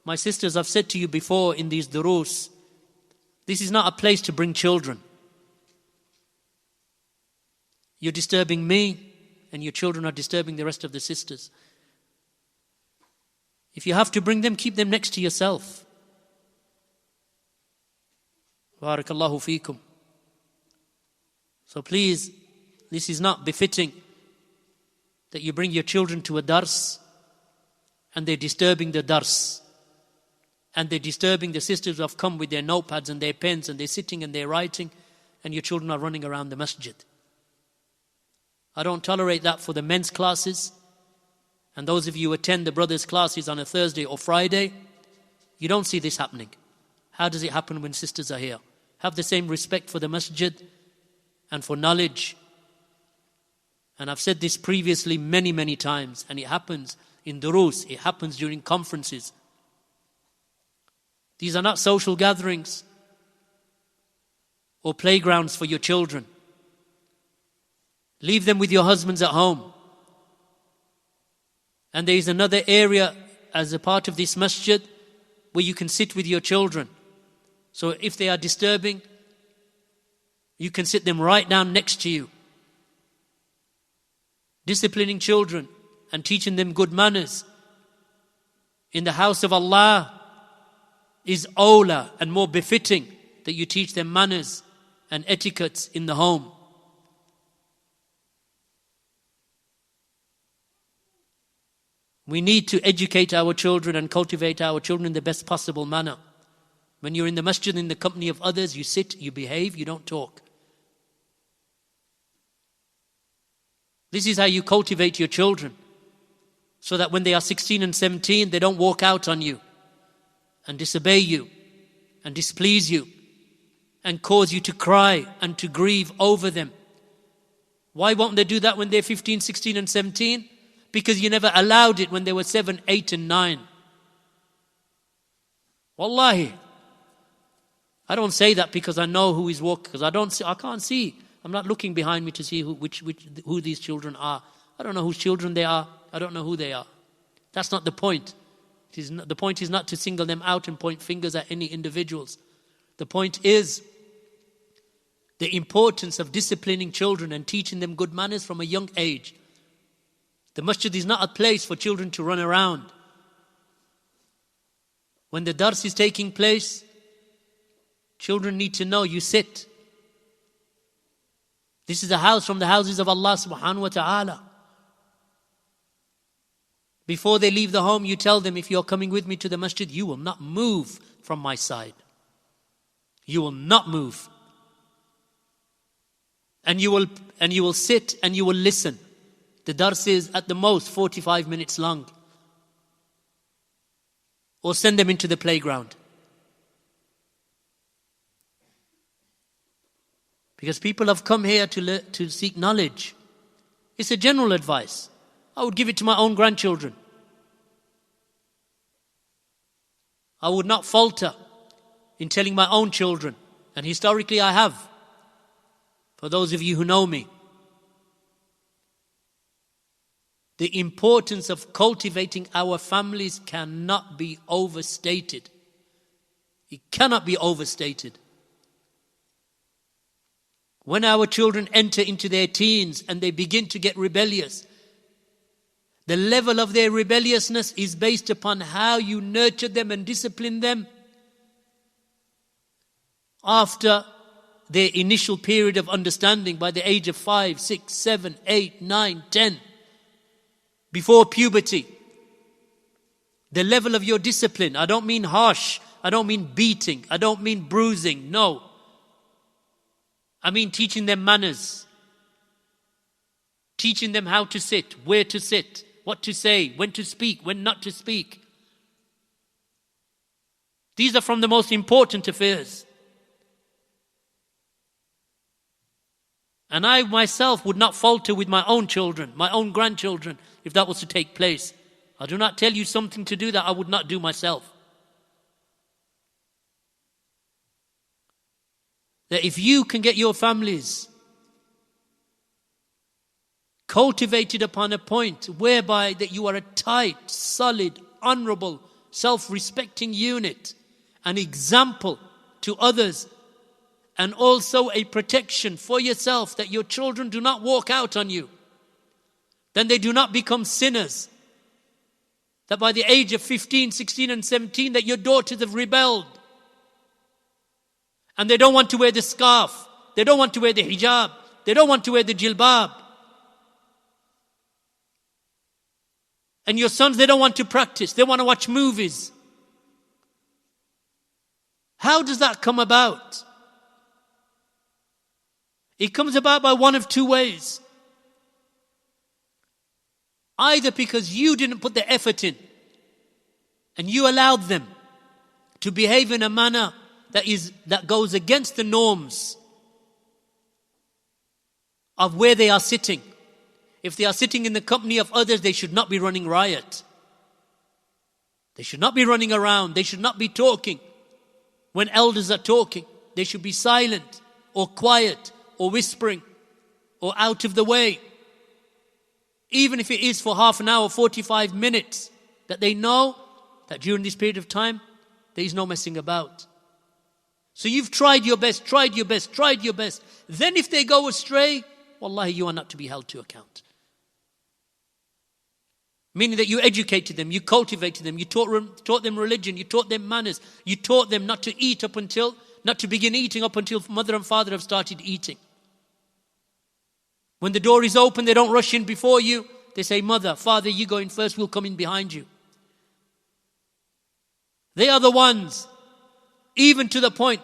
My sisters, I've said to you before in these durus, this is not a place to bring children. You're disturbing me, and your children are disturbing the rest of the sisters. If you have to bring them, keep them next to yourself. Barakallahu feekum. So please, this is not befitting that you bring your children to a dars and they're disturbing the dars. And they're disturbing the sisters who have come with their notepads and their pens and they're sitting and they're writing, and your children are running around the masjid. I don't tolerate that for the men's classes. And those of you who attend the brothers' classes on a Thursday or Friday, you don't see this happening. How does it happen when sisters are here? Have the same respect for the masjid and for knowledge. And I've said this previously many, many times, and it happens in durus, it happens during conferences. These are not social gatherings or playgrounds for your children. Leave them with your husbands at home. And there is another area as a part of this masjid where you can sit with your children. So if they are disturbing, you can sit them right down next to you. Disciplining children and teaching them good manners in the house of Allah is awla and more befitting that you teach them manners and etiquettes in the home. We need to educate our children and cultivate our children in the best possible manner. When you're in the masjid in the company of others, you sit, you behave, you don't talk. This is how you cultivate your children, so that when they are 16 and 17, they don't walk out on you and disobey you and displease you and cause you to cry and to grieve over them. Why won't they do that when they're 15, 16 and 17? Because you never allowed it when they were 7, 8 and 9. Wallahi. I don't say that because I know who is walking, because I can't see. I'm not looking behind me to see who these children are. I don't know whose children they are. I don't know who they are. That's not the point. The point is not to single them out and point fingers at any individuals. The point is the importance of disciplining children and teaching them good manners from a young age. The masjid is not a place for children to run around. When the dars is taking place, children need to know you sit. This is a house from the houses of Allah subhanahu wa ta'ala. Before they leave the home, you tell them, if you're coming with me to the masjid, you will not move from my side. You will not move. And you will sit and you will listen. The dars is at the most 45 minutes long. Or send them into the playground. Because people have come here to seek knowledge. It's a general advice. I would give it to my own grandchildren. I would not falter in telling my own children. And historically I have. For those of you who know me. The importance of cultivating our families cannot be overstated. It cannot be overstated. When our children enter into their teens and they begin to get rebellious, the level of their rebelliousness is based upon how you nurture them and discipline them after their initial period of understanding by the age of 5, 6, 7, 8, 9, 10. Before puberty. The level of your discipline. I don't mean harsh. I don't mean beating. I don't mean bruising. No. I mean teaching them manners. Teaching them how to sit, where to sit, what to say, when to speak, when not to speak. These are from the most important affairs. And I myself would not falter with my own children, my own grandchildren, if that was to take place. I do not tell you something to do that I would not do myself. That if you can get your families cultivated upon a point whereby that you are a tight, solid, honorable, self-respecting unit, an example to others, and also a protection for yourself that your children do not walk out on you, then they do not become sinners. That by the age of 15, 16 and 17 that your daughters have rebelled and they don't want to wear the scarf, they don't want to wear the hijab, they don't want to wear the jilbab. And your sons, they don't want to practice, they want to watch movies. How does that come about? It comes about by one of two ways. Either because you didn't put the effort in and you allowed them to behave in a manner that goes against the norms of where they are sitting. If they are sitting in the company of others, they should not be running riot. They should not be running around. They should not be talking when elders are talking. They should be silent or quiet or whispering or out of the way. Even if it is for half an hour, 45 minutes, that they know that during this period of time, there is no messing about. So you've tried your best. Then if they go astray, wallahi, you are not to be held to account. Meaning that you educated them, you cultivated them, you taught them religion, you taught them manners, you taught them not to begin eating up until mother and father have started eating. When the door is open, they don't rush in before you. They say, mother, father, you go in first, we'll come in behind you. They are the ones, even to the point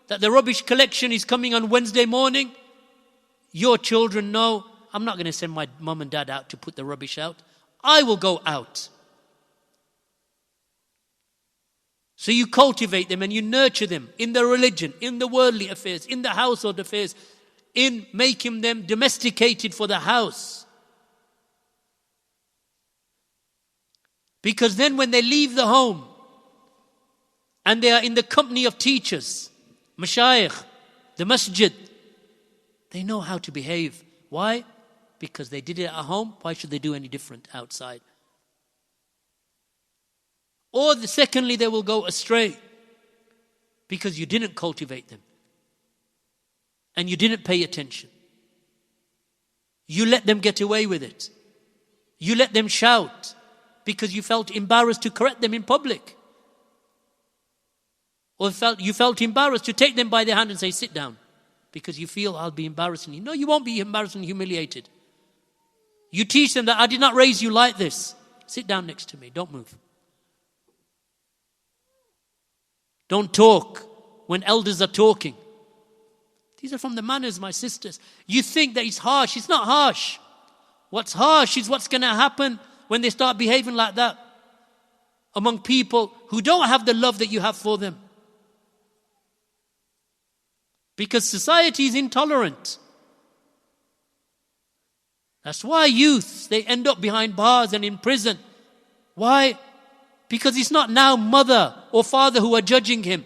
that the rubbish collection is coming on Wednesday morning. Your children know, I'm not going to send my mum and dad out to put the rubbish out. I will go out. So you cultivate them and you nurture them in the religion, in the worldly affairs, in the household affairs, in making them domesticated for the house. Because then when they leave the home and they are in the company of teachers, mashayikh, the masjid, they know how to behave. Why? Because they did it at home. Why should they do any different outside? Or secondly, they will go astray because you didn't cultivate them. And you didn't pay attention. You let them get away with it. You let them shout because you felt embarrassed to correct them in public. Or you felt embarrassed to take them by the hand and say, sit down, because you feel I'll be embarrassing you. No, you won't be embarrassed and humiliated. You teach them that I did not raise you like this. Sit down next to me, don't move. Don't talk when elders are talking. These are from the manners, my sisters. You think that it's harsh. It's not harsh. What's harsh is what's going to happen when they start behaving like that among people who don't have the love that you have for them. Because society is intolerant. That's why youth, they end up behind bars and in prison. Why? Because it's not now mother or father who are judging him.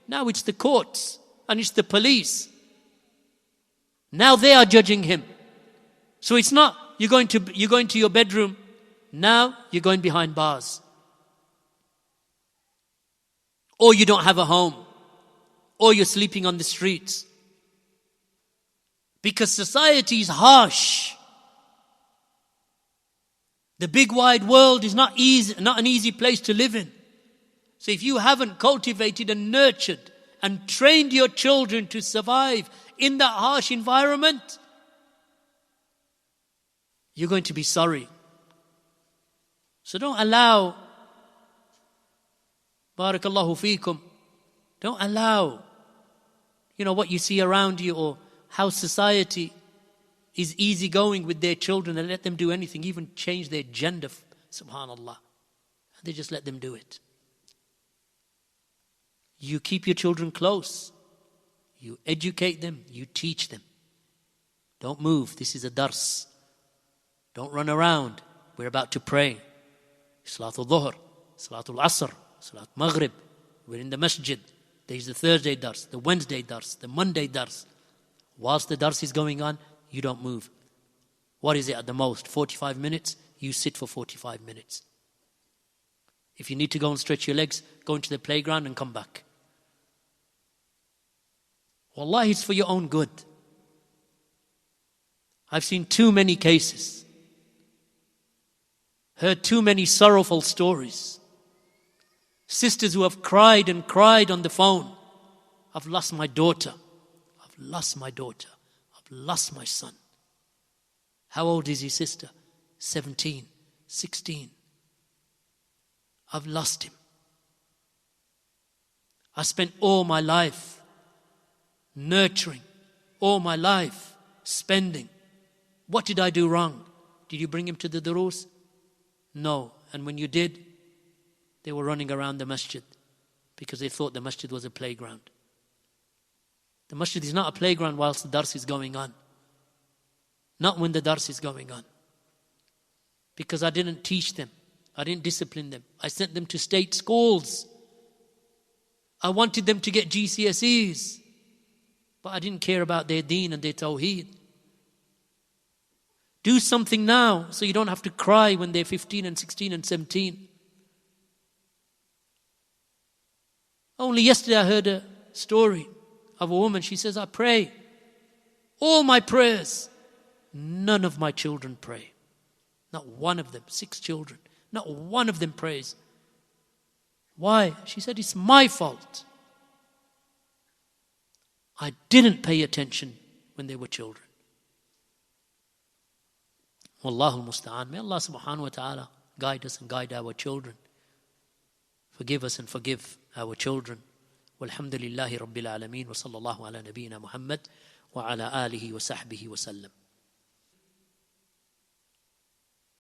Now it's the courts and it's the police. Now they are judging him. So it's not you're going to your bedroom. Now you're going behind bars. Or you don't have a home. Or you're sleeping on the streets. Because society is harsh. The big wide world is not an easy place to live in. So if you haven't cultivated and nurtured and trained your children to survive in that harsh environment, you're going to be sorry. So don't allow, barakallahu feekum, don't allow, what you see around you or how society is easygoing with their children and let them do anything, even change their gender, subhanallah. They just let them do it. You keep your children close. You educate them. You teach them. Don't move. This is a dars. Don't run around. We're about to pray. Salatul Dhuhr, Salatul Asr, Salat Maghrib. We're in the masjid. There's the Thursday dars, the Wednesday dars, the Monday dars. Whilst the dars is going on, you don't move. What is it at the most? 45 minutes? You sit for 45 minutes. If you need to go and stretch your legs, go into the playground and come back. Wallahi, it's for your own good. I've seen too many cases, heard too many sorrowful stories. Sisters who have cried and cried on the phone. I've lost my daughter. I've lost my daughter. I've lost my son. How old is his sister? 17, 16. I've lost him. I spent all my life nurturing, all my life spending. What did I do wrong? Did you bring him to the durus? No. And when you did, they were running around the masjid because they thought the masjid was a playground. The masjid is not a playground whilst the dars is going on. Not when the dars is going on. Because I didn't teach them. I didn't discipline them. I sent them to state schools. I wanted them to get GCSEs. But I didn't care about their deen and their tawheed. Do something now so you don't have to cry when they're 15 and 16 and 17. Only yesterday I heard a story of a woman. She says, I pray. All my prayers. None of my children pray. Not one of them. 6 children. Not one of them prays. Why? She said, it's my fault. I didn't pay attention when they were children. Wallahu musta'an. May Allah subhanahu wa ta'ala guide us and guide our children. Forgive us and forgive our children. Walhamdulillahi rabbil alameen wa sallallahu ala nabiyyina Muhammad wa ala alihi wa sahbihi wa sallam.